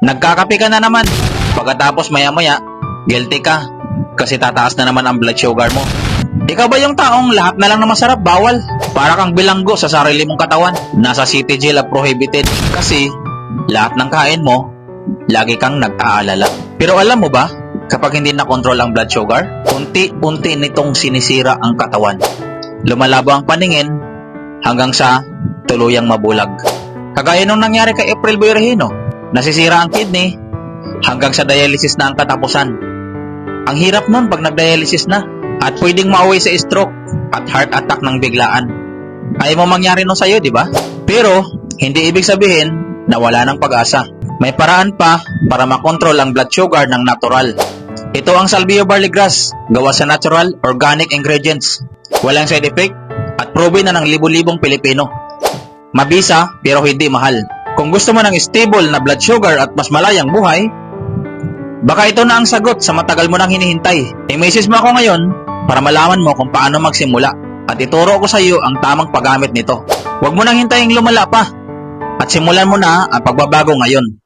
Nagkakape ka na naman. Pagkatapos maya-maya, guilty ka kasi tataas na naman ang blood sugar mo. Ikaw ba yung taong lahat na lang na masarap bawal? Para kang bilanggo sa sarili mong katawan. Nasa city jail at prohibited kasi lahat ng kain mo, lagi kang nag-aalala. Pero alam mo ba, kapag hindi na-control ang blood sugar, unti-unti nitong sinisira ang katawan. Lumalabo ang paningin hanggang sa tuluyang mabulag. Kagaya nung nangyari kay April Boy Regino, nasisira ang kidney hanggang sa dialysis na ang katapusan. Ang hirap nun pag nag-dialysis na at pwedeng mauwi sa stroke at heart attack ng biglaan. Ayaw mo mangyari nun sa'yo, di ba? Pero hindi ibig sabihin na wala ng pag-asa. May paraan pa para makontrol ang blood sugar ng natural. Ito ang Salvio Barley Grass, gawa sa natural, organic ingredients. Walang side effect at proven na ng libu-libong Pilipino. Mabisa pero hindi mahal. Kung gusto mo ng stable na blood sugar at mas malayang buhay, baka ito na ang sagot sa matagal mo nang hinihintay. I-message mo ako ngayon para malaman mo kung paano magsimula at ituro ko sa iyo ang tamang paggamit nito. Huwag mo nang hintayin lumala pa at simulan mo na ang pagbabago ngayon.